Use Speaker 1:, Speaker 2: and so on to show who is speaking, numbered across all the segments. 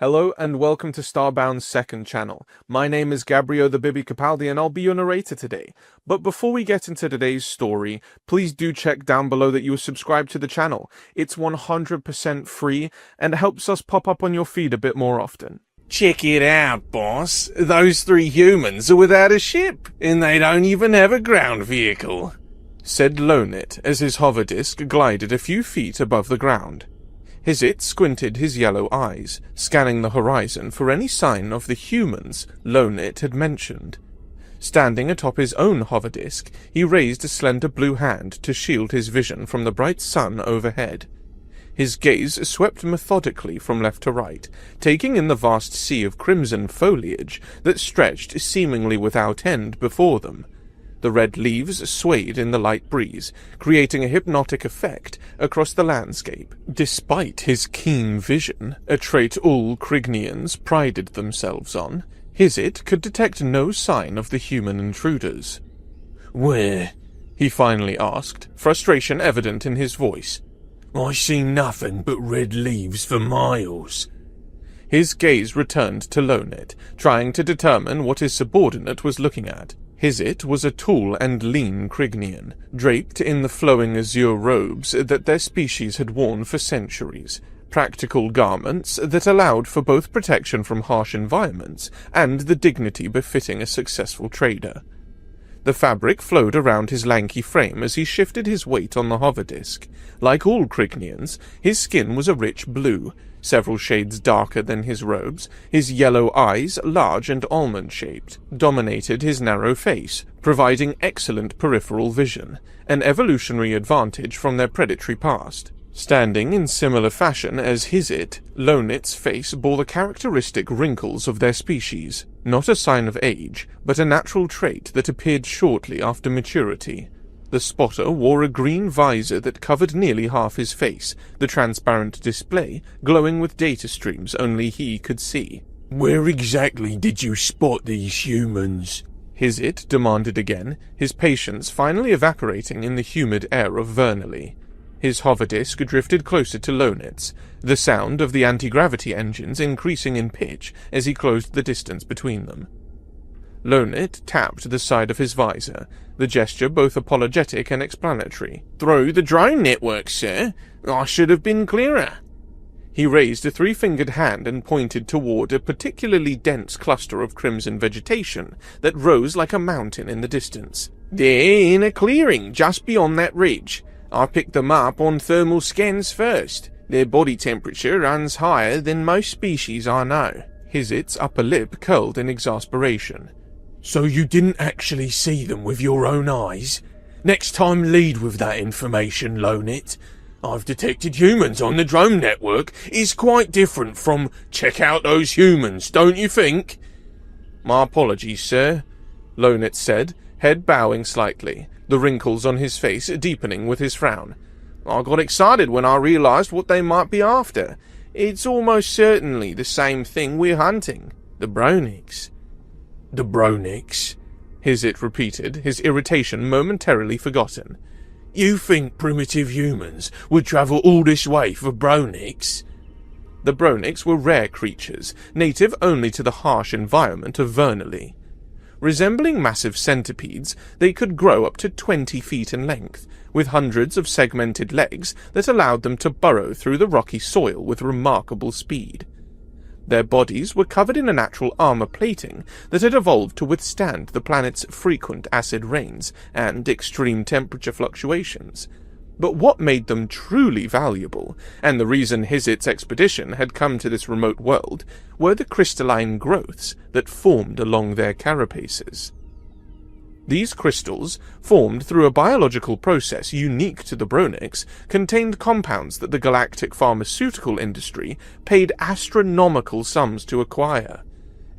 Speaker 1: Hello and welcome to Starbound's second channel. My name is Gabriel the Bibi Capaldi and I'll be your narrator today. But before we get into today's story, please do check down below that you are subscribed to the channel. It's 100% free and helps us pop up on your feed a bit more often.
Speaker 2: Check it out, boss. Those three humans are without a ship, and they don't even have a ground vehicle,
Speaker 1: said Lonet as his hover disk glided a few feet above the ground. Hizit squinted his yellow eyes, scanning the horizon for any sign of the humans Lonet had mentioned. Standing atop his own hover disk, he raised a slender blue hand to shield his vision from the bright sun overhead. His gaze swept methodically from left to right, taking in the vast sea of crimson foliage that stretched seemingly without end before them. The red leaves swayed in the light breeze, creating a hypnotic effect across the landscape. Despite his keen vision, a trait all Krignians prided themselves on, Hizit could detect no sign of the human intruders.
Speaker 2: "Where?"
Speaker 1: he finally asked, frustration evident in his voice.
Speaker 2: "I see nothing but red leaves for miles."
Speaker 1: His gaze returned to Lonet, trying to determine what his subordinate was looking at. Hizit was a tall and lean Krignian, draped in the flowing azure robes that their species had worn for centuries, practical garments that allowed for both protection from harsh environments and the dignity befitting a successful trader. The fabric flowed around his lanky frame as he shifted his weight on the hover disk. Like all Krignians, his skin was a rich blue, several shades darker than his robes. His yellow eyes, large and almond-shaped, dominated his narrow face, providing excellent peripheral vision, an evolutionary advantage from their predatory past. Standing in similar fashion as Hizit, Lonet's face bore the characteristic wrinkles of their species, not a sign of age, but a natural trait that appeared shortly after maturity. The spotter wore a green visor that covered nearly half his face, the transparent display glowing with data streams only he could see.
Speaker 2: "Where exactly did you spot these humans?"
Speaker 1: Hizit demanded again, his patience finally evaporating in the humid air of Vernally. His hover disk drifted closer to Lonet's, the sound of the anti-gravity engines increasing in pitch as he closed the distance between them. Lonet tapped the side of his visor, the gesture both apologetic and explanatory.
Speaker 2: "Through the drone network, sir. I should have been clearer."
Speaker 1: He raised a three-fingered hand and pointed toward a particularly dense cluster of crimson vegetation that rose like a mountain in the distance.
Speaker 2: "They're in a clearing just beyond that ridge. I picked them up on thermal scans first. Their body temperature runs higher than most species I know."
Speaker 1: Hizit's upper lip curled in exasperation.
Speaker 2: "So you didn't actually see them with your own eyes? Next time lead with that information, Lonet. I've detected humans on the drone network. It's quite different from check out those humans, don't you think?"
Speaker 1: "My apologies, sir," Lonet said, head bowing slightly, the wrinkles on his face deepening with his frown.
Speaker 2: "I got excited when I realized what they might be after. It's almost certainly the same thing we're hunting, the Bronics." "The Bronics?"
Speaker 1: Hizit repeated, his irritation momentarily forgotten.
Speaker 2: "You think primitive humans would travel all this way for Bronics?"
Speaker 1: The Bronics were rare creatures, native only to the harsh environment of Vernally. Resembling massive centipedes, they could grow up to 20 feet in length, with hundreds of segmented legs that allowed them to burrow through the rocky soil with remarkable speed. Their bodies were covered in a natural armor plating that had evolved to withstand the planet's frequent acid rains and extreme temperature fluctuations. But what made them truly valuable, and the reason Hizit's expedition had come to this remote world, were the crystalline growths that formed along their carapaces. These crystals, formed through a biological process unique to the Bronics, contained compounds that the galactic pharmaceutical industry paid astronomical sums to acquire.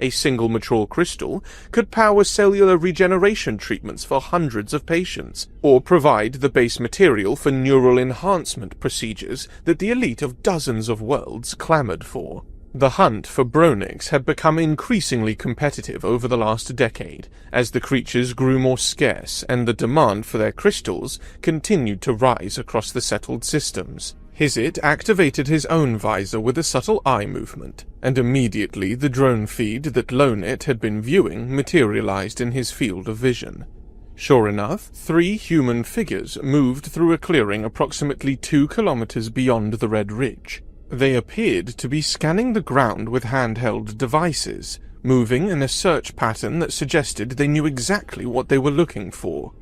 Speaker 1: A single mature crystal could power cellular regeneration treatments for hundreds of patients, or provide the base material for neural enhancement procedures that the elite of dozens of worlds clamored for. The hunt for Bronics had become increasingly competitive over the last decade, as the creatures grew more scarce and the demand for their crystals continued to rise across the settled systems. Hizit activated his own visor with a subtle eye movement, and immediately the drone feed that Lonit had been viewing materialized in his field of vision. Sure enough, 3 human figures moved through a clearing approximately 2 kilometers beyond the Red Ridge. They appeared to be scanning the ground with handheld devices, moving in a search pattern that suggested they knew exactly what they were looking for.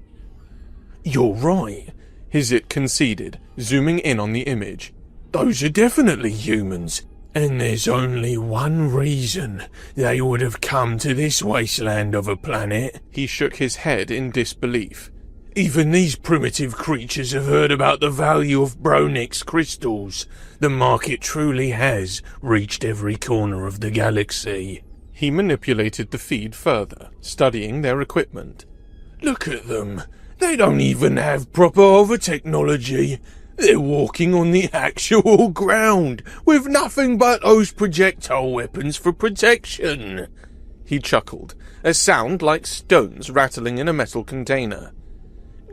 Speaker 2: "You're right,"
Speaker 1: Hizit conceded, zooming in on the image.
Speaker 2: "Those are definitely humans, and there's only one reason they would have come to this wasteland of a planet."
Speaker 1: He shook his head in disbelief.
Speaker 2: "Even these primitive creatures have heard about the value of Bronix crystals. The market truly has reached every corner of the galaxy."
Speaker 1: He manipulated the feed further, studying their equipment.
Speaker 2: "Look at them. They don't even have proper hover technology. They're walking on the actual ground, with nothing but those projectile weapons for protection."
Speaker 1: He chuckled, a sound like stones rattling in a metal container.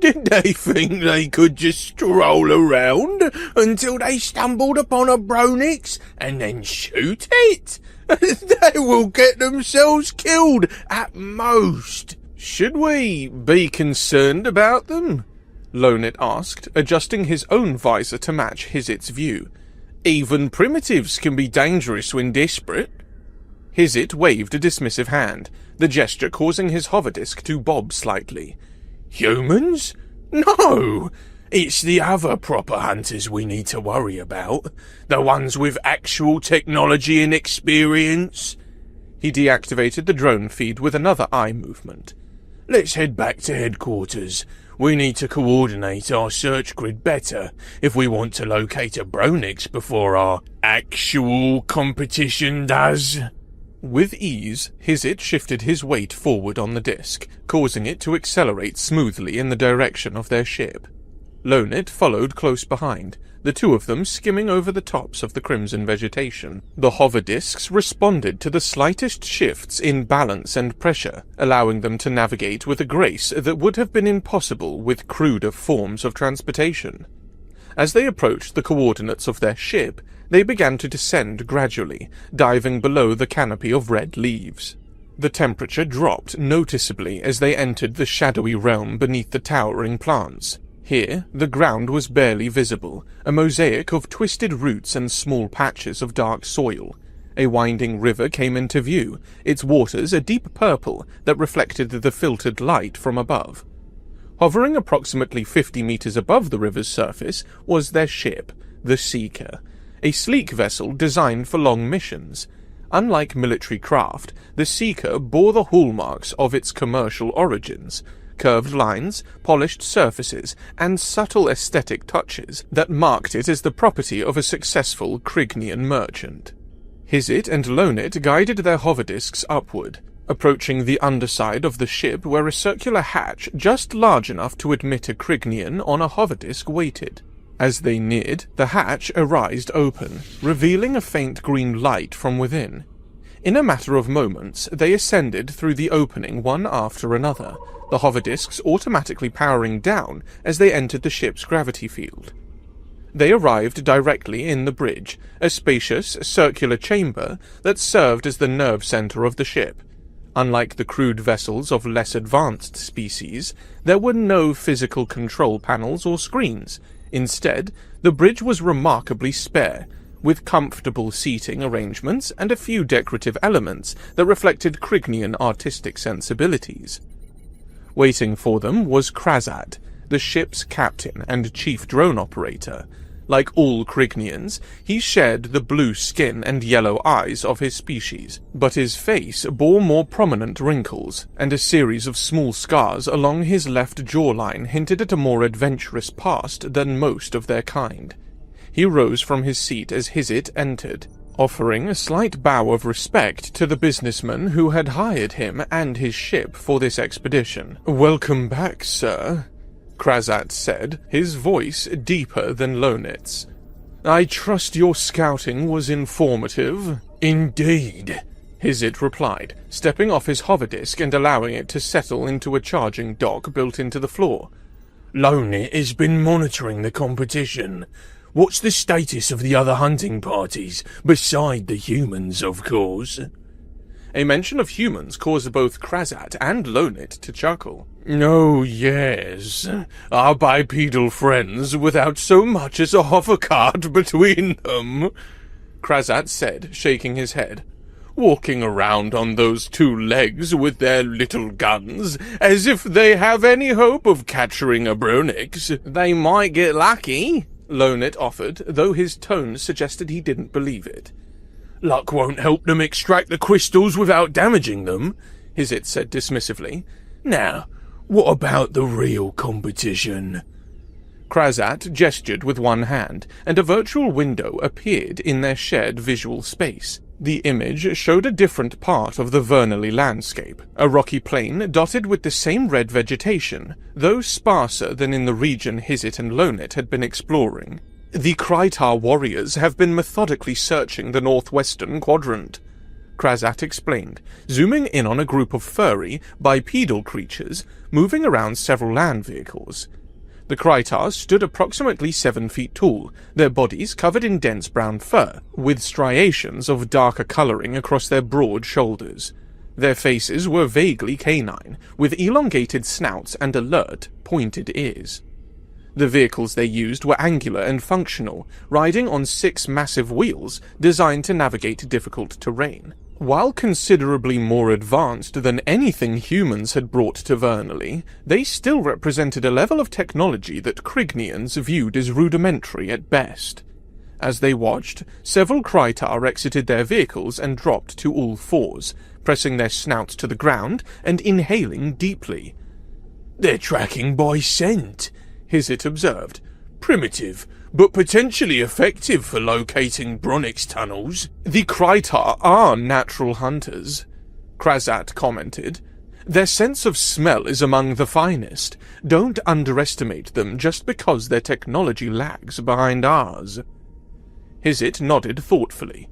Speaker 2: "Did they think they could just stroll around until they stumbled upon a Bronix and then shoot it? They will get themselves killed at most."
Speaker 1: "Should we be concerned about them?" Lonit asked, adjusting his own visor to match Hizit's view. "Even primitives can be dangerous when desperate." Hizit waved a dismissive hand, the gesture causing his hover disk to bob slightly.
Speaker 2: "Humans? No! It's the other proper hunters we need to worry about. The ones with actual technology and experience."
Speaker 1: He deactivated the drone feed with another eye movement.
Speaker 2: "Let's head back to headquarters. We need to coordinate our search grid better if we want to locate a Bronix before our actual competition does."
Speaker 1: With ease, Hizit shifted his weight forward on the disk, causing it to accelerate smoothly in the direction of their ship. Lonit followed close behind, the two of them skimming over the tops of the crimson vegetation. The hover disks responded to the slightest shifts in balance and pressure, allowing them to navigate with a grace that would have been impossible with cruder forms of transportation. As they approached the coordinates of their ship, they began to descend gradually, diving below the canopy of red leaves. The temperature dropped noticeably as they entered the shadowy realm beneath the towering plants. Here, the ground was barely visible, a mosaic of twisted roots and small patches of dark soil. A winding river came into view, its waters a deep purple that reflected the filtered light from above. Hovering approximately 50 meters above the river's surface was their ship, the Seeker, a sleek vessel designed for long missions. Unlike military craft, the Seeker bore the hallmarks of its commercial origins: curved lines, polished surfaces, and subtle aesthetic touches that marked it as the property of a successful Krignian merchant. Hizit and Lonit guided their hover disks upward, approaching the underside of the ship where a circular hatch just large enough to admit a Krignian on a hover disk waited. As they neared, the hatch arised open, revealing a faint green light from within. In a matter of moments, they ascended through the opening one after another, the hover disks automatically powering down as they entered the ship's gravity field. They arrived directly in the bridge, a spacious, circular chamber that served as the nerve center of the ship. Unlike the crude vessels of less advanced species, there were no physical control panels or screens. Instead, the bridge was remarkably spare, with comfortable seating arrangements and a few decorative elements that reflected Krignian artistic sensibilities. Waiting for them was Krazad, the ship's captain and chief drone operator. Like all Krignians, he shared the blue skin and yellow eyes of his species, but his face bore more prominent wrinkles, and a series of small scars along his left jawline hinted at a more adventurous past than most of their kind. He rose from his seat as Hizit entered, offering a slight bow of respect to the businessman who had hired him and his ship for this expedition. "Welcome back, sir," Krazat said, his voice deeper than Lonit's. "I trust your scouting was informative." "Indeed," Hizit replied, stepping off his hover disk and allowing it to settle into a charging dock built into the floor. "Lonit has been monitoring the competition.
Speaker 2: What's the status of the other hunting parties, beside the humans, of course?
Speaker 1: A mention of humans caused both Krazat and Lonit to chuckle.
Speaker 2: Oh, yes. Our bipedal friends without so much as a hovercart between them,
Speaker 1: Krazat said, shaking his head.
Speaker 2: Walking around on those two legs with their little guns, as if they have any hope of capturing a Bronix.
Speaker 1: They might get lucky, Lonit offered, though his tone suggested he didn't believe it.
Speaker 2: Luck won't help them extract the crystals without damaging them,
Speaker 1: Hizit said dismissively.
Speaker 2: Now, what about the real competition?
Speaker 1: Krazat gestured with one hand, and a virtual window appeared in their shared visual space. The image showed a different part of the Vernally landscape, a rocky plain dotted with the same red vegetation, though sparser than in the region Hizit and Lonit had been exploring. The Krytar warriors have been methodically searching the northwestern quadrant, Krazat explained, zooming in on a group of furry, bipedal creatures moving around several land vehicles. The Krytars stood approximately 7 feet tall, their bodies covered in dense brown fur, with striations of darker coloring across their broad shoulders. Their faces were vaguely canine, with elongated snouts and alert, pointed ears. The vehicles they used were angular and functional, riding on 6 massive wheels designed to navigate difficult terrain. While considerably more advanced than anything humans had brought to Vernally, they still represented a level of technology that Krignians viewed as rudimentary at best. As they watched, several Krytar exited their vehicles and dropped to all fours, pressing their snouts to the ground and inhaling deeply.
Speaker 2: "They're tracking by scent," Hizit observed. "Primitive, but potentially effective for locating Bronix tunnels."
Speaker 1: "The Krytar are natural hunters," Krazat commented. "Their sense of smell is among the finest. Don't underestimate them just because their technology lags behind ours." Hizit nodded thoughtfully.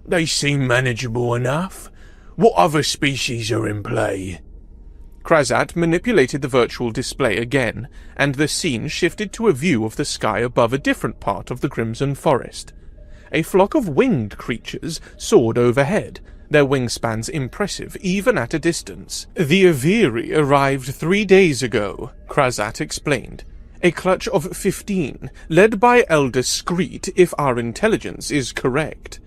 Speaker 2: "They seem manageable enough. What other species are in play?"
Speaker 1: Krazat manipulated the virtual display again, and the scene shifted to a view of the sky above a different part of the Crimson Forest. A flock of winged creatures soared overhead, their wingspans impressive even at a distance. "The Aviri arrived 3 days ago," Krazat explained. "A clutch of 15, led by Elder Screet if our intelligence is correct."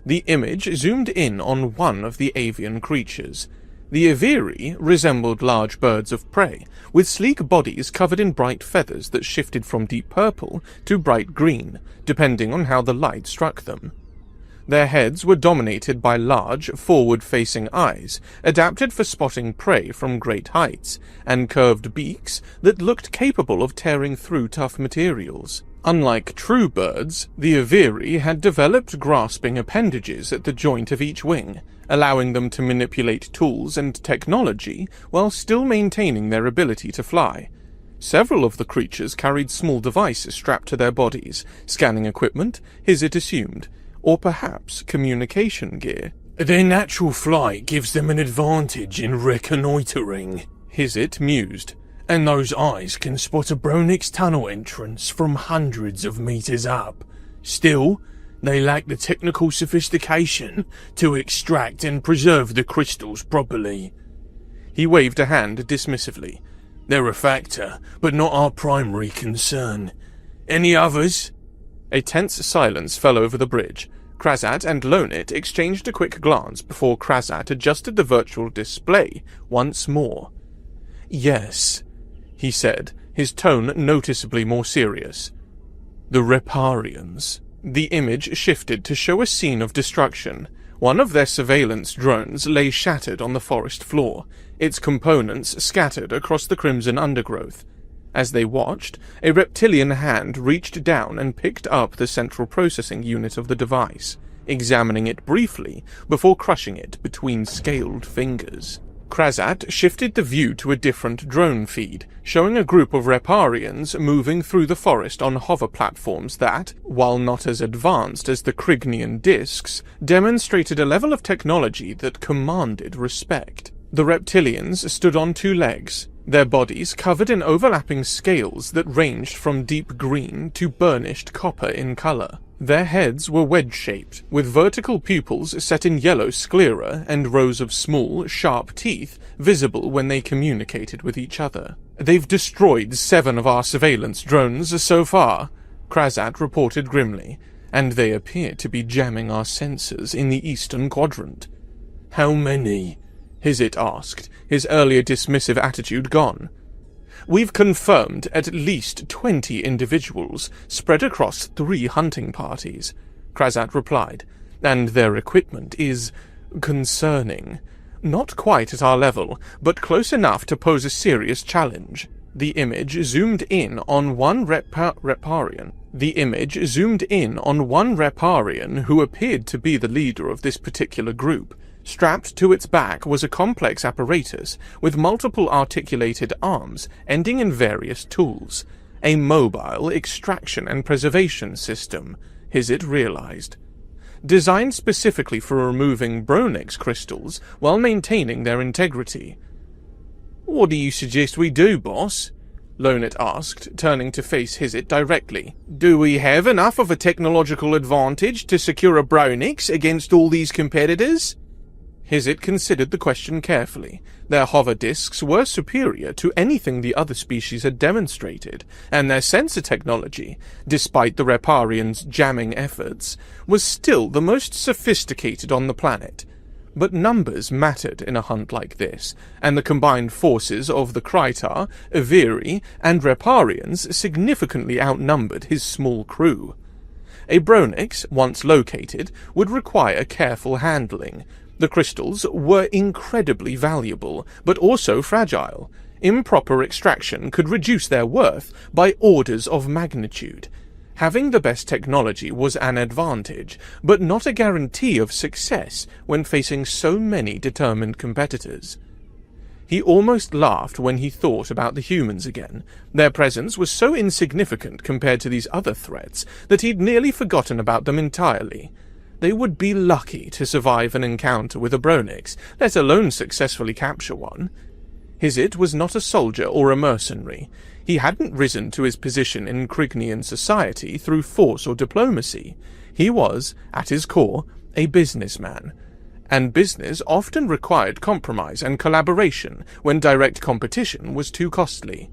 Speaker 1: The image zoomed in on one of the avian creatures. The Aviri resembled large birds of prey, with sleek bodies covered in bright feathers that shifted from deep purple to bright green, depending on how the light struck them. Their heads were dominated by large, forward-facing eyes, adapted for spotting prey from great heights, and curved beaks that looked capable of tearing through tough materials. Unlike true birds, the Aviri had developed grasping appendages at the joint of each wing, allowing them to manipulate tools and technology while still maintaining their ability to fly. Several of the creatures carried small devices strapped to their bodies, scanning equipment, Hizit assumed, or perhaps communication gear.
Speaker 2: "Their natural flight gives them an advantage in reconnoitering," Hizit mused. "And those eyes can spot a Bronix tunnel entrance from hundreds of meters up. Still, they lack the technical sophistication to extract and preserve the crystals properly."
Speaker 1: He waved a hand dismissively.
Speaker 2: "They're a factor, but not our primary concern. Any others?"
Speaker 1: A tense silence fell over the bridge. Krazat and Lonit exchanged a quick glance before Krazat adjusted the virtual display once more. "Yes," he said, his tone noticeably more serious. "The Reparians." The image shifted to show a scene of destruction. One of their surveillance drones lay shattered on the forest floor, its components scattered across the crimson undergrowth. As they watched, a reptilian hand reached down and picked up the central processing unit of the device, examining it briefly before crushing it between scaled fingers. Krazat shifted the view to a different drone feed, showing a group of Reparians moving through the forest on hover platforms that, while not as advanced as the Krignian discs, demonstrated a level of technology that commanded respect. The reptilians stood on 2 legs, their bodies covered in overlapping scales that ranged from deep green to burnished copper in color. Their heads were wedge-shaped, with vertical pupils set in yellow sclera and rows of small, sharp teeth visible when they communicated with each other. "They've destroyed 7 of our surveillance drones so far," Krasat reported grimly, "and they appear to be jamming our sensors in the eastern quadrant."
Speaker 2: "How many?"
Speaker 1: Hizit asked, his earlier dismissive attitude gone. "We've confirmed at least 20 individuals spread across 3 hunting parties," Krasat replied, "and their equipment is concerning. Not quite at our level, but close enough to pose a serious challenge." The image zoomed in on one Reparian. Who appeared to be the leader of this particular group. Strapped to its back was a complex apparatus with multiple articulated arms ending in various tools. A mobile extraction and preservation system, Hizit realized. Designed specifically for removing Bronix crystals while maintaining their integrity. "What do you suggest we do, boss?" Lonet asked, turning to face Hizit directly. "Do we have enough of a technological advantage to secure a Bronix against all these competitors?" Hizit considered the question carefully. Their hover discs were superior to anything the other species had demonstrated, and their sensor technology, despite the Reparians' jamming efforts, was still the most sophisticated on the planet. But numbers mattered in a hunt like this, and the combined forces of the Krytar, Eviri, and Reparians significantly outnumbered his small crew. A Bronix, once located, would require careful handling. The crystals were incredibly valuable, but also fragile. Improper extraction could reduce their worth by orders of magnitude. Having the best technology was an advantage, but not a guarantee of success when facing so many determined competitors. He almost laughed when he thought about the humans again. Their presence was so insignificant compared to these other threats that he'd nearly forgotten about them entirely. They would be lucky to survive an encounter with a Bronix, let alone successfully capture one. Hizit was not a soldier or a mercenary. He hadn't risen to his position in Krignian society through force or diplomacy. He was, at his core, a businessman. And business often required compromise and collaboration when direct competition was too costly.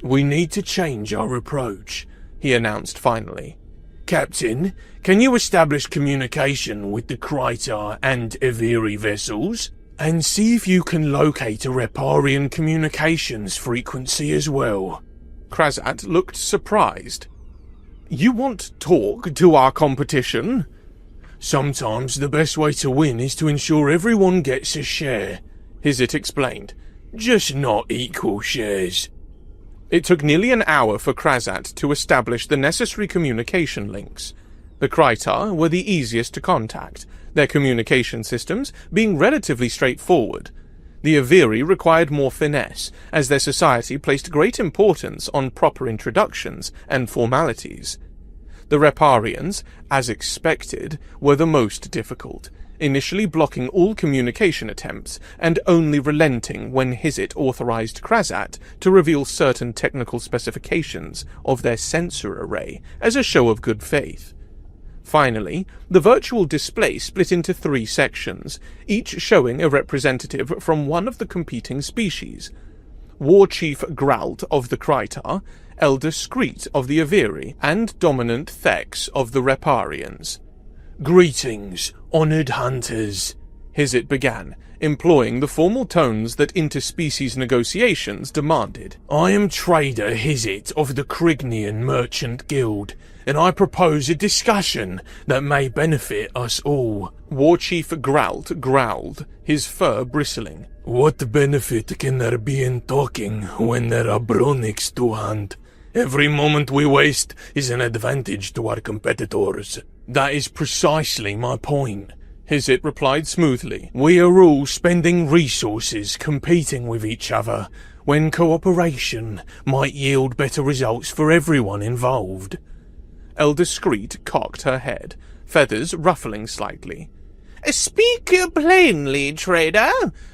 Speaker 2: "We need to change our approach," he announced finally. "Captain, can you establish communication with the Krytar and Eviri vessels? And see if you can locate a Reparian communications frequency as well."
Speaker 1: Krasat looked surprised. "You want talk to our competition?"
Speaker 2: "Sometimes the best way to win is to ensure everyone gets a share," Hizit explained. "Just not equal shares."
Speaker 1: It took nearly an hour for Krasat to establish the necessary communication links. The Krytar were the easiest to contact, their communication systems being relatively straightforward. The Eviri required more finesse, as their society placed great importance on proper introductions and formalities. The Reparians, as expected, were the most difficult, initially blocking all communication attempts and only relenting when Hizit authorized Krasat to reveal certain technical specifications of their sensor array as a show of good faith. Finally, the virtual display split into 3 sections, each showing a representative from one of the competing species. War Chief Gralt of the Krytar, Elder Screet of the Eviri, and Dominant Thex of the Reparians.
Speaker 2: "Greetings, honored hunters,"
Speaker 1: Hizit began, employing the formal tones that interspecies negotiations demanded.
Speaker 2: "I am Trader Hizit of the Krignian Merchant Guild, and I propose a discussion that may benefit us all."
Speaker 1: War Chief Gralt growled, his fur bristling.
Speaker 2: "What benefit can there be in talking when there are Bronix to hunt? Every moment we waste is an advantage to our competitors." "That is precisely my point,"
Speaker 1: Hizit replied smoothly.
Speaker 2: "We are all spending resources competing with each other, when cooperation might yield better results for everyone involved."
Speaker 1: Elder Screet cocked her head, feathers ruffling slightly.
Speaker 3: Speak plainly, trader.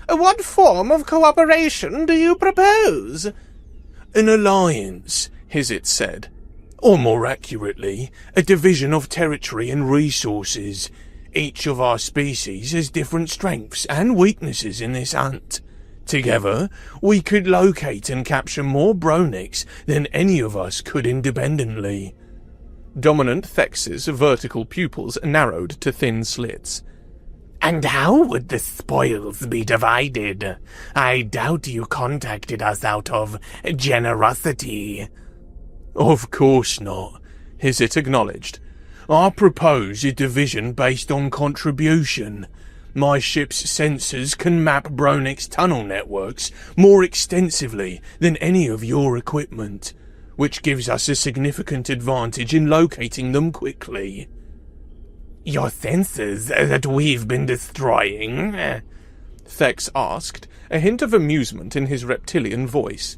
Speaker 3: What form of cooperation do you propose?
Speaker 2: An alliance, Hizzit said. Or more accurately, a division of territory and resources. Each of our species has different strengths and weaknesses in this hunt. Together, we could locate and capture more Bronics than any of us could independently.
Speaker 1: Dominant Thex's vertical pupils narrowed to thin slits.
Speaker 3: And how would the spoils be divided? I doubt you contacted us out of generosity.
Speaker 2: Of course not, Hizzit acknowledged. I propose a division based on contribution. My ship's sensors can map Bronic's tunnel networks more extensively than any of your equipment, which gives us a significant advantage in locating them quickly.
Speaker 3: Your sensors that we've been destroying?
Speaker 1: Thex asked, a hint of amusement in his reptilian voice.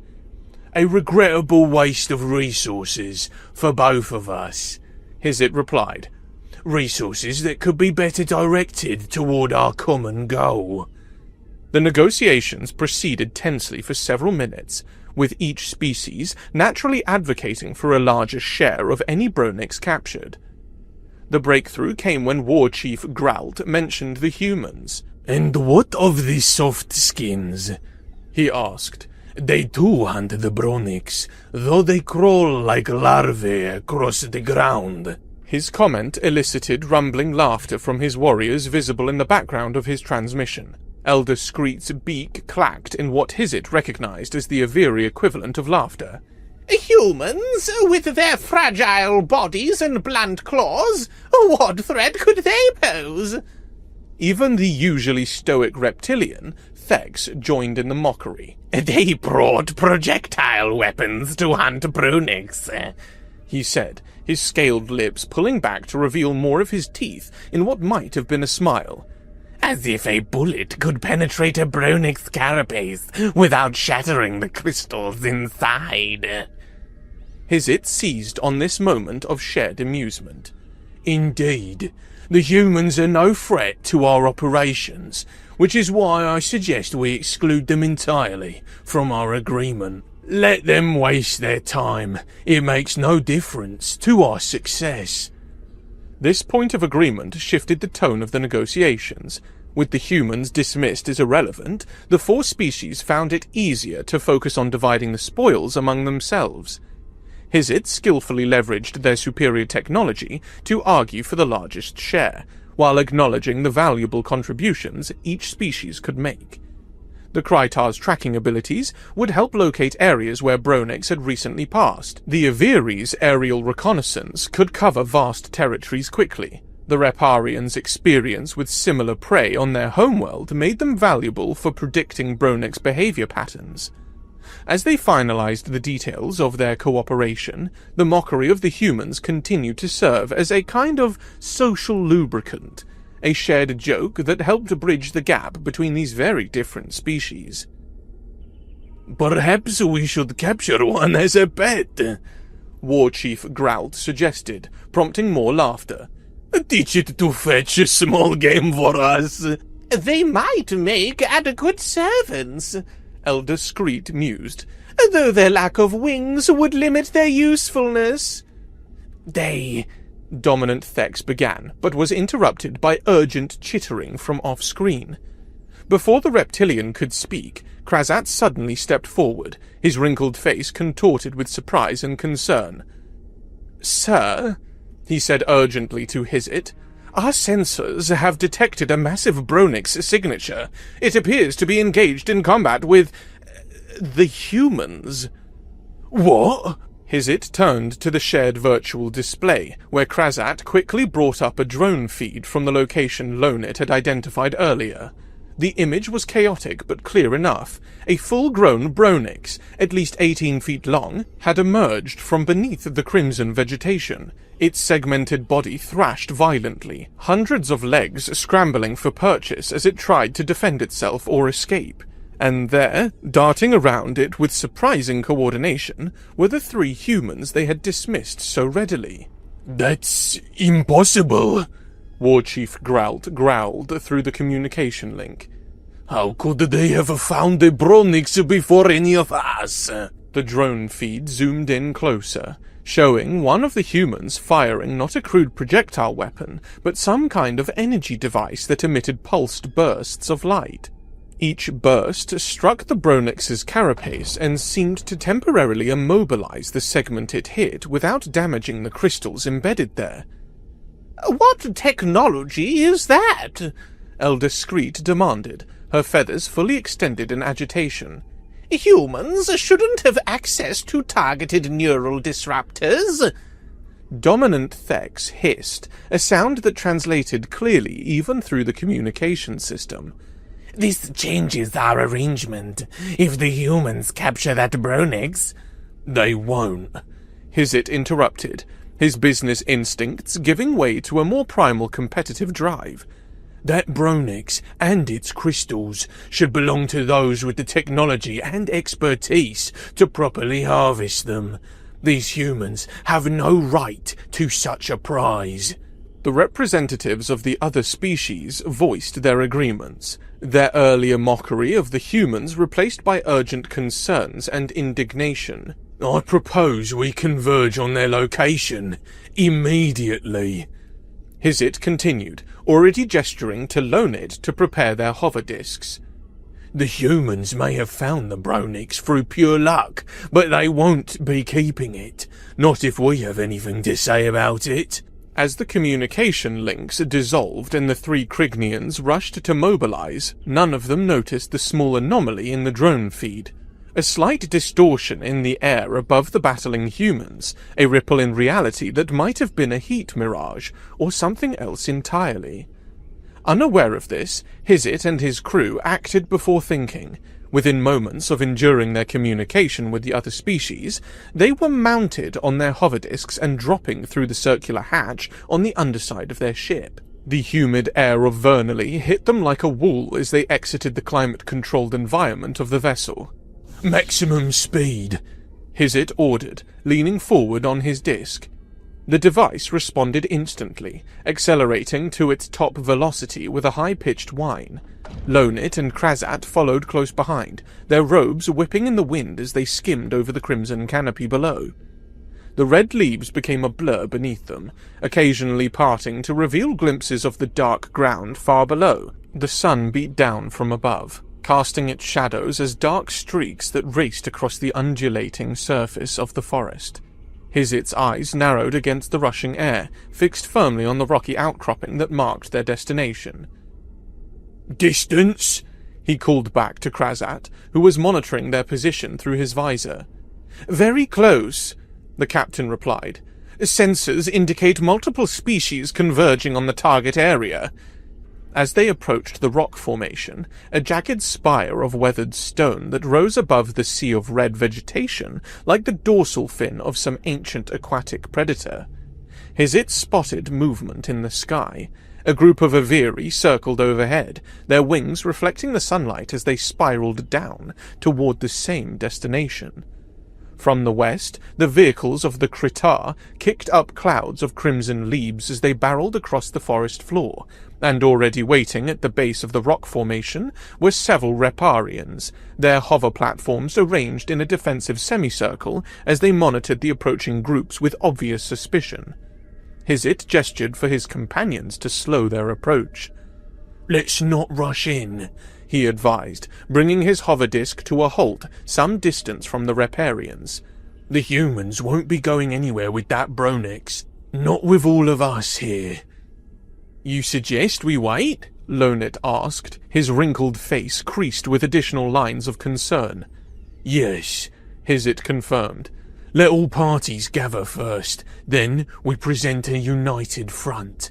Speaker 2: A regrettable waste of resources for both of us, Hizzit replied. Resources that could be better directed toward our common goal.
Speaker 1: The negotiations proceeded tensely for several minutes, with each species naturally advocating for a larger share of any Bronics captured. The breakthrough came when War Chief Gralt mentioned the humans.
Speaker 2: And what of the soft skins? He asked. They too hunt the Bronics, though they crawl like larvae across the ground.
Speaker 1: His comment elicited rumbling laughter from his warriors visible in the background of his transmission. Elder Screet's beak clacked in what Hizzit recognized as the Aviri equivalent of laughter.
Speaker 3: Humans, with their fragile bodies and blunt claws, what threat could they pose?
Speaker 1: Even the usually stoic reptilian, Thex, joined in the mockery.
Speaker 3: They brought projectile weapons to hunt Brunics,
Speaker 1: he said, his scaled lips pulling back to reveal more of his teeth in what might have been a smile.
Speaker 3: As if a bullet could penetrate a Bronic's carapace without shattering the crystals inside.
Speaker 1: Hizzit seized on this moment of shared amusement.
Speaker 2: Indeed, the humans are no threat to our operations, which is why I suggest we exclude them entirely from our agreement. Let them waste their time. It makes no difference to our success.
Speaker 1: This point of agreement shifted the tone of the negotiations. With the humans dismissed as irrelevant, the four species found it easier to focus on dividing the spoils among themselves. Hizzit skillfully leveraged their superior technology to argue for the largest share, while acknowledging the valuable contributions each species could make. The Krytar's tracking abilities would help locate areas where Bronics had recently passed. The Aviri's aerial reconnaissance could cover vast territories quickly. The Reparians' experience with similar prey on their homeworld made them valuable for predicting Bronics' behavior patterns. As they finalized the details of their cooperation, the mockery of the humans continued to serve as a kind of social lubricant, a shared joke that helped bridge the gap between these very different species.
Speaker 2: Perhaps we should capture one as a pet,
Speaker 1: War Chief Gralt suggested, prompting more laughter.
Speaker 2: Teach it to fetch a small game for us.
Speaker 3: They might make adequate servants,
Speaker 1: Elder Screet mused,
Speaker 3: though their lack of wings would limit their usefulness.
Speaker 1: Dominant Thex began, but was interrupted by urgent chittering from off-screen. Before the reptilian could speak, Krazat suddenly stepped forward, his wrinkled face contorted with surprise and concern. "Sir," he said urgently to Hizzit, "our sensors have detected a massive Bronics signature. It appears to be engaged in combat with the humans."
Speaker 2: "What?"
Speaker 1: Hizzit turned to the shared virtual display, where Krazat quickly brought up a drone feed from the location Lonit had identified earlier. The image was chaotic but clear enough. A full-grown Bronix, at least 18 feet long, had emerged from beneath the crimson vegetation. Its segmented body thrashed violently, hundreds of legs scrambling for purchase as it tried to defend itself or escape. And there, darting around it with surprising coordination, were the three humans they had dismissed so readily.
Speaker 2: "That's impossible,"
Speaker 1: War Chief Grout growled through the communication link.
Speaker 2: How could they have found the Bronix before any of us?
Speaker 1: The drone feed zoomed in closer, showing one of the humans firing not a crude projectile weapon, but some kind of energy device that emitted pulsed bursts of light. Each burst struck the Bronix's carapace and seemed to temporarily immobilize the segment it hit without damaging the crystals embedded there.
Speaker 3: "What technology is that?"
Speaker 1: Elder Screet demanded, her feathers fully extended in agitation.
Speaker 3: "Humans shouldn't have access to targeted neural disruptors."
Speaker 1: Dominant Thex hissed, a sound that translated clearly even through the communication system.
Speaker 3: "This changes our arrangement. If the humans capture that Bronix—"
Speaker 2: "They won't,"
Speaker 1: Hizit interrupted, his business instincts giving way to a more primal competitive drive.
Speaker 2: "That Bronix and its crystals should belong to those with the technology and expertise to properly harvest them. These humans have no right to such a prize."
Speaker 1: The representatives of the other species voiced their agreements, their earlier mockery of the humans replaced by urgent concerns and indignation.
Speaker 2: "I propose we converge on their location immediately."
Speaker 1: Hizit continued, already gesturing to Lonid to prepare their hover discs.
Speaker 2: "The humans may have found the Bronix through pure luck, but they won't be keeping it. Not if we have anything to say about it."
Speaker 1: As the communication links dissolved and the three Krignians rushed to mobilize, none of them noticed the small anomaly in the drone feed. A slight distortion in the air above the battling humans, a ripple in reality that might have been a heat mirage, or something else entirely. Unaware of this, Hizit and his crew acted before thinking. Within moments of enduring their communication with the other species, they were mounted on their hover discs and dropping through the circular hatch on the underside of their ship. The humid air of Vernally hit them like a wall as they exited the climate-controlled environment of the vessel.
Speaker 2: "Maximum speed,"
Speaker 1: Hizit ordered, leaning forward on his disc. The device responded instantly, accelerating to its top velocity with a high-pitched whine. Lonit and Krazat followed close behind, their robes whipping in the wind as they skimmed over the crimson canopy below. The red leaves became a blur beneath them, occasionally parting to reveal glimpses of the dark ground far below. The sun beat down from above, casting its shadows as dark streaks that raced across the undulating surface of the forest. Hizit's eyes narrowed against the rushing air, fixed firmly on the rocky outcropping that marked their destination.
Speaker 2: "Distance?"
Speaker 1: he called back to Krazat, who was monitoring their position through his visor.
Speaker 3: "Very close,"
Speaker 1: the captain replied.
Speaker 3: "Sensors indicate multiple species converging on the target area."
Speaker 1: As they approached the rock formation, a jagged spire of weathered stone that rose above the sea of red vegetation like the dorsal fin of some ancient aquatic predator. Hizit spotted movement in the sky. A group of Aviri circled overhead, their wings reflecting the sunlight as they spiraled down toward the same destination. From the west, the vehicles of the Kritar kicked up clouds of crimson leaves as they barreled across the forest floor, and already waiting at the base of the rock formation were several Reparians, their hover platforms arranged in a defensive semicircle as they monitored the approaching groups with obvious suspicion. Hizit gestured for his companions to slow their approach.
Speaker 2: "Let's not rush in,"
Speaker 1: he advised, bringing his hover disc to a halt some distance from the Reparians.
Speaker 2: "The humans won't be going anywhere with that Bronix. Not with all of us here."
Speaker 1: "You suggest we wait?" Lonit asked, his wrinkled face creased with additional lines of concern.
Speaker 2: "Yes,"
Speaker 1: Hizit confirmed.
Speaker 2: "Let all parties gather first, then we present a united front."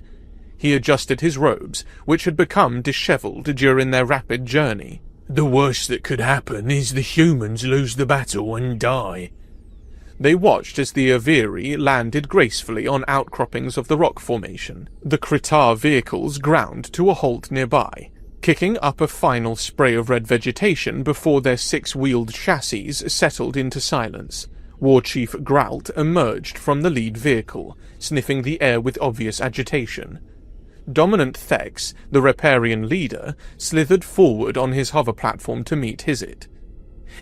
Speaker 1: He adjusted his robes, which had become disheveled during their rapid journey.
Speaker 2: "The worst that could happen is the humans lose the battle and die."
Speaker 1: They watched as the Aviri landed gracefully on outcroppings of the rock formation. The Kritar vehicles ground to a halt nearby, kicking up a final spray of red vegetation before their six-wheeled chassis settled into silence. War Chief Grout emerged from the lead vehicle, sniffing the air with obvious agitation. Dominant Thex, the Reparian leader, slithered forward on his hover platform to meet Hizit.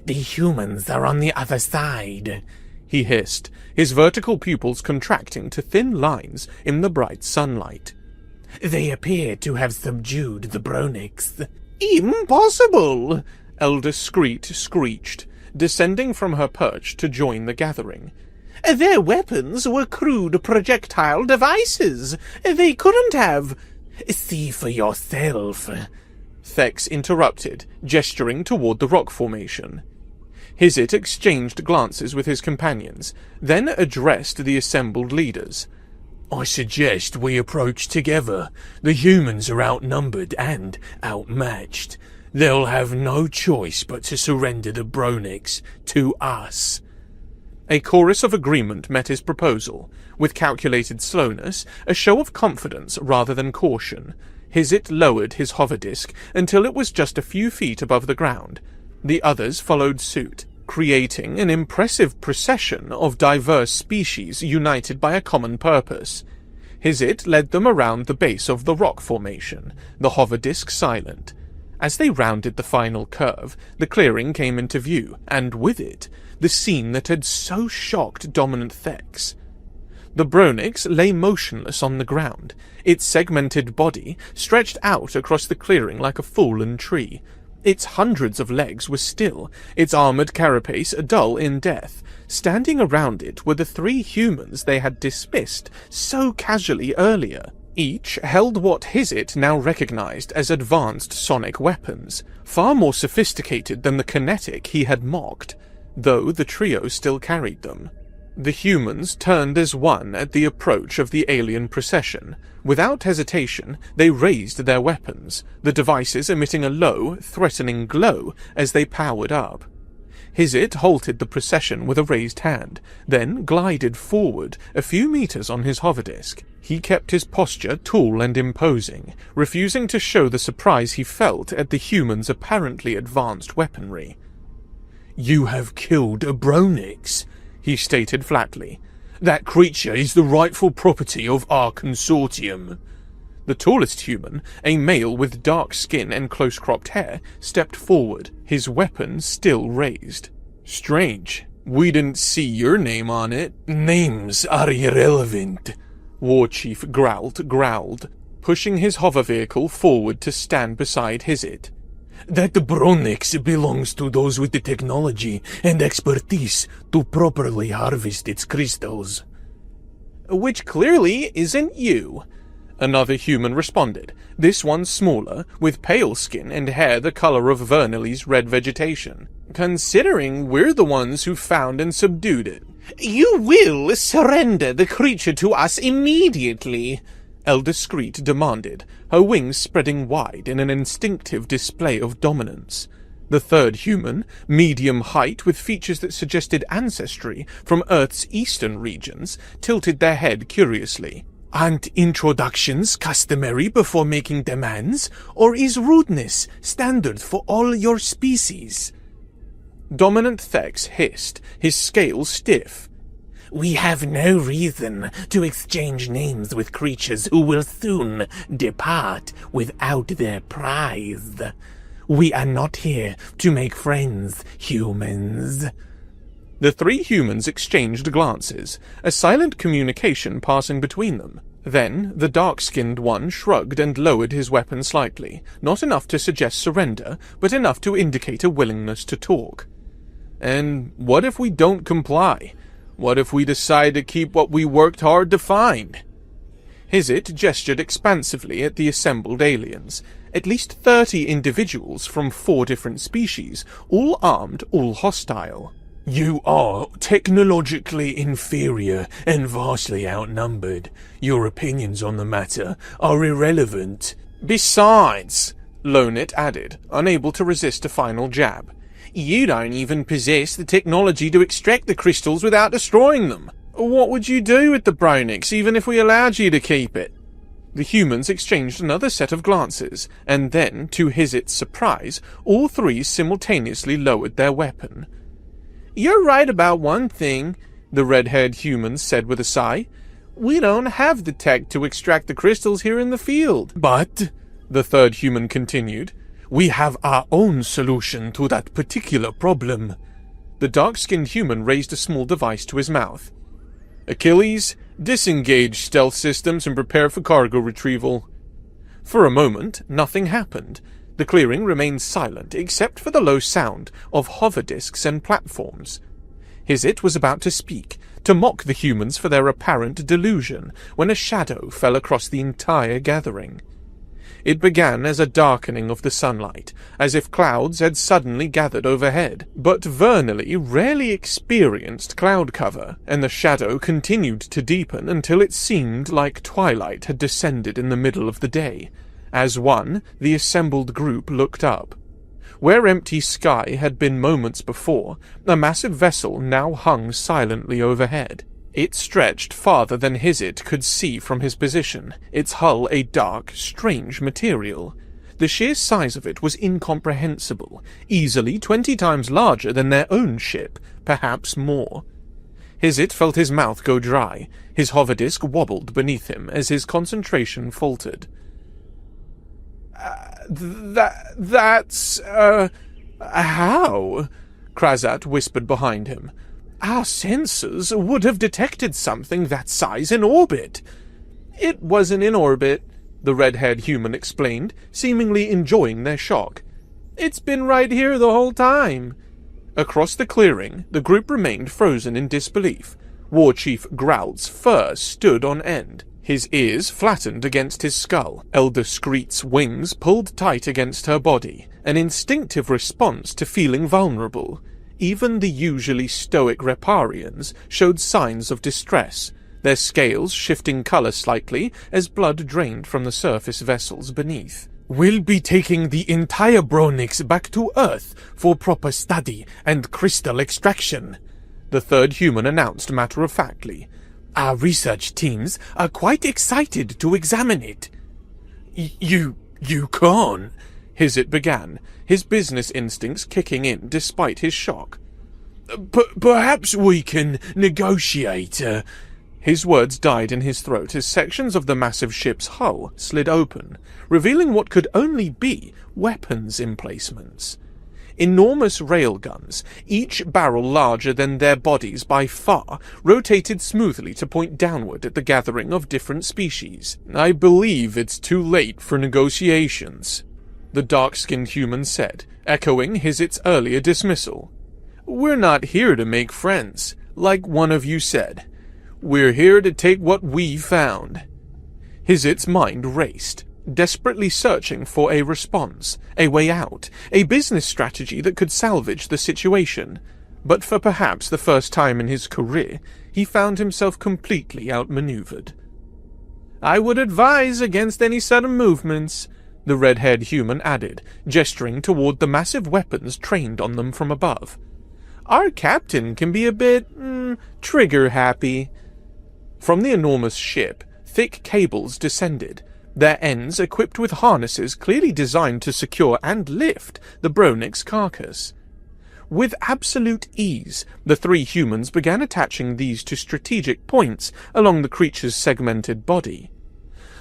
Speaker 3: "The humans are on the other side,"
Speaker 1: he hissed, his vertical pupils contracting to thin lines in the bright sunlight.
Speaker 3: "They appear to have subdued the Bronics."
Speaker 1: "Impossible!" Elder Screet screeched, descending from her perch to join the gathering. "Their weapons were crude projectile devices. They couldn't have—"
Speaker 3: "See for yourself,"
Speaker 1: Thex interrupted, gesturing toward the rock formation. Hizit exchanged glances with his companions, then addressed the assembled leaders.
Speaker 2: "I suggest we approach together. The humans are outnumbered and outmatched. They'll have no choice but to surrender the Bronics to us."
Speaker 1: A chorus of agreement met his proposal, with calculated slowness, a show of confidence rather than caution. Hizit lowered his hover disk until it was just a few feet above the ground. The others followed suit, creating an impressive procession of diverse species united by a common purpose. Hizit led them around the base of the rock formation, the hover disk silent. As they rounded the final curve, the clearing came into view, and with it, the scene that had so shocked Dominant Thex. The Bronics lay motionless on the ground, its segmented body stretched out across the clearing like a fallen tree. Its hundreds of legs were still, its armored carapace dull in death. Standing around it were the three humans they had dismissed so casually earlier. Each held what Hizit now recognized as advanced sonic weapons, far more sophisticated than the kinetic he had mocked, though the trio still carried them. The humans turned as one at the approach of the alien procession. Without hesitation, they raised their weapons, the devices emitting a low, threatening glow as they powered up. Hizit halted the procession with a raised hand, then glided forward a few meters on his hover disk. He kept his posture tall and imposing, refusing to show the surprise he felt at the humans' apparently advanced weaponry.
Speaker 2: "You have killed a Bronix," he stated flatly. "That creature is the rightful property of our consortium."
Speaker 1: The tallest human, a male with dark skin and close-cropped hair, stepped forward, his weapon still raised.
Speaker 2: "Strange. We didn't see your name on it."
Speaker 3: "Names are irrelevant,"
Speaker 1: War Chief growled, pushing his hover vehicle forward to stand beside Hizit.
Speaker 3: "That Bronix belongs to those with the technology and expertise to properly harvest its crystals."
Speaker 1: "Which clearly isn't you," another human responded, this one smaller, with pale skin and hair the color of Vernally's red vegetation. "Considering we're the ones who found and subdued it." "You will surrender the creature to us immediately," Elder Screet demanded, her wings spreading wide in an instinctive display of dominance. The third human, medium height with features that suggested ancestry from Earth's eastern regions, tilted their head curiously.
Speaker 3: "Aren't introductions customary before making demands, or is rudeness standard for all your species?"
Speaker 1: Dominant Thex hissed, his scales stiff.
Speaker 3: "We have no reason to exchange names with creatures who will soon depart without their prize. We are not here to make friends, humans."
Speaker 1: The three humans exchanged glances, a silent communication passing between them. Then the dark-skinned one shrugged and lowered his weapon slightly, not enough to suggest surrender, but enough to indicate a willingness to talk. "And what if we don't comply? What if we decide to keep what we worked hard to find?" Hizit gestured expansively at the assembled aliens, at least 30 individuals from 4 different species, all armed, all hostile.
Speaker 2: "You are technologically inferior and vastly outnumbered. Your opinions on the matter are irrelevant."
Speaker 1: "Besides," Lonit added, unable to resist a final jab, "you don't even possess the technology to extract the crystals without destroying them. What would you do with the Bronix, even if we allowed you to keep it?" The humans exchanged another set of glances, and then, to Hizit's surprise, all three simultaneously lowered their weapon. "You're right about one thing," the red-haired human said with a sigh. We don't have the tech to extract the crystals here in the field.
Speaker 2: But, the third human continued, we have our own solution to that particular problem.
Speaker 1: The dark-skinned human raised a small device to his mouth. Achilles, disengage stealth systems and prepare for cargo retrieval. For a moment, nothing happened. The clearing remained silent except for the low sound of hover discs and platforms. Hizit was about to speak, to mock the humans for their apparent delusion, when a shadow fell across the entire gathering. It began as a darkening of the sunlight, as if clouds had suddenly gathered overhead. But Vernally rarely experienced cloud cover, and the shadow continued to deepen until it seemed like twilight had descended in the middle of the day. As the assembled group looked up. Where empty sky had been moments before, a massive vessel now hung silently overhead. It stretched farther than Hizit could see from his position, its hull a dark, strange material. The sheer size of it was incomprehensible, easily 20 times larger than their own ship, perhaps more. Hizit felt his mouth go dry. His hover disc wobbled beneath him as his concentration faltered.
Speaker 2: That's how? Krazat whispered behind him. Our sensors would have detected something that size in orbit.
Speaker 1: It wasn't in orbit, the red-haired human explained, seemingly enjoying their shock. It's been right here the whole time. Across the clearing, the group remained frozen in disbelief. War Chief Growl's fur stood on end. His ears flattened against his skull. Elder Screet's wings pulled tight against her body, an instinctive response to feeling vulnerable. Even the usually stoic Reparians showed signs of distress, their scales shifting color slightly as blood drained from the surface vessels beneath.
Speaker 2: We'll be taking the entire Bronix back to Earth for proper study and crystal extraction, the third human announced matter-of-factly. Our research teams are quite excited to examine it. You can't,
Speaker 1: Hizit began, his business instincts kicking in despite his shock.
Speaker 2: Perhaps we can negotiate.
Speaker 1: His words died in his throat as sections of the massive ship's hull slid open, revealing what could only be weapons emplacements. Enormous railguns, each barrel larger than their bodies by far, rotated smoothly to point downward at the gathering of different species.
Speaker 2: I believe it's too late for negotiations,
Speaker 1: the dark-skinned human said, echoing Hizit's earlier dismissal. We're not here to make friends, like one of you said. We're here to take what we found. Hizit's mind raced, desperately searching for a response, a way out, a business strategy that could salvage the situation. But for perhaps the first time in his career, he found himself completely outmaneuvered. I would advise against any sudden movements, the red-haired human added, gesturing toward the massive weapons trained on them from above. Our captain can be a bit, trigger-happy. From the enormous ship, thick cables descended, their ends equipped with harnesses clearly designed to secure and lift the Bronix carcass. With absolute ease, the three humans began attaching these to strategic points along the creature's segmented body.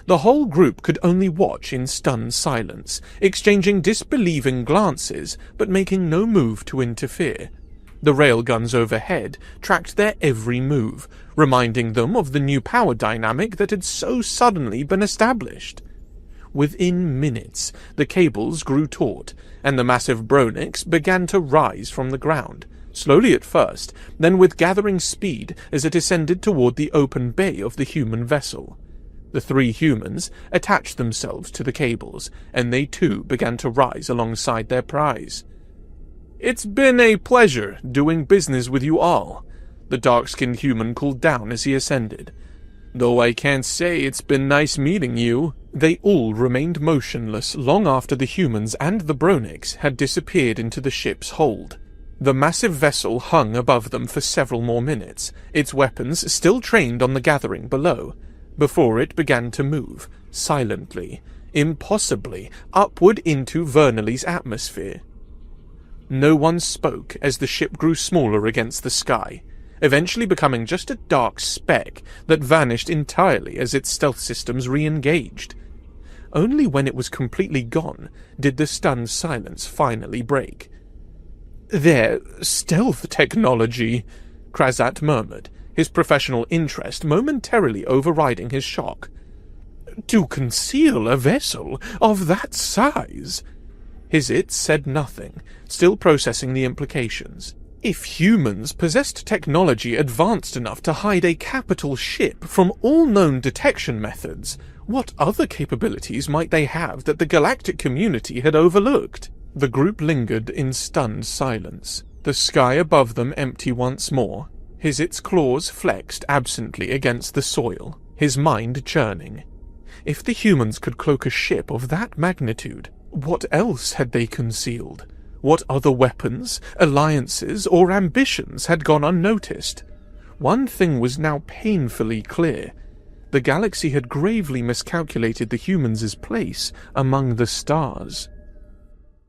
Speaker 1: The whole group could only watch in stunned silence, exchanging disbelieving glances, but making no move to interfere. The railguns overhead tracked their every move, reminding them of the new power dynamic that had so suddenly been established. Within minutes, the cables grew taut, and the massive Bronix began to rise from the ground, slowly at first, then with gathering speed as it ascended toward the open bay of the human vessel. The three humans attached themselves to the cables, and they too began to rise alongside their prize. It's been a pleasure doing business with you all, the dark-skinned human called down as he ascended. Though I can't say it's been nice meeting you. They all remained motionless long after the humans and the Bronix had disappeared into the ship's hold. The massive vessel hung above them for several more minutes, its weapons still trained on the gathering below, before it began to move, silently, impossibly, upward into Vernally's atmosphere. No one spoke as the ship grew smaller against the sky. eventually becoming just a dark speck that vanished entirely as its stealth systems re-engaged. Only when it was completely gone did the stunned silence finally break. "Their stealth technology," Krasat murmured, his professional interest momentarily overriding his shock. "To conceal a vessel of that size?" His it said nothing, still processing the implications. If humans possessed technology advanced enough to hide a capital ship from all known detection methods, what other capabilities might they have that the galactic community had overlooked? The group lingered in stunned silence, the sky above them empty once more, his its claws flexed absently against the soil, his mind churning. If the humans could cloak a ship of that magnitude, what else had they concealed? What other weapons, alliances, or ambitions had gone unnoticed? One thing was now painfully clear. The galaxy had gravely miscalculated the humans' place among the stars.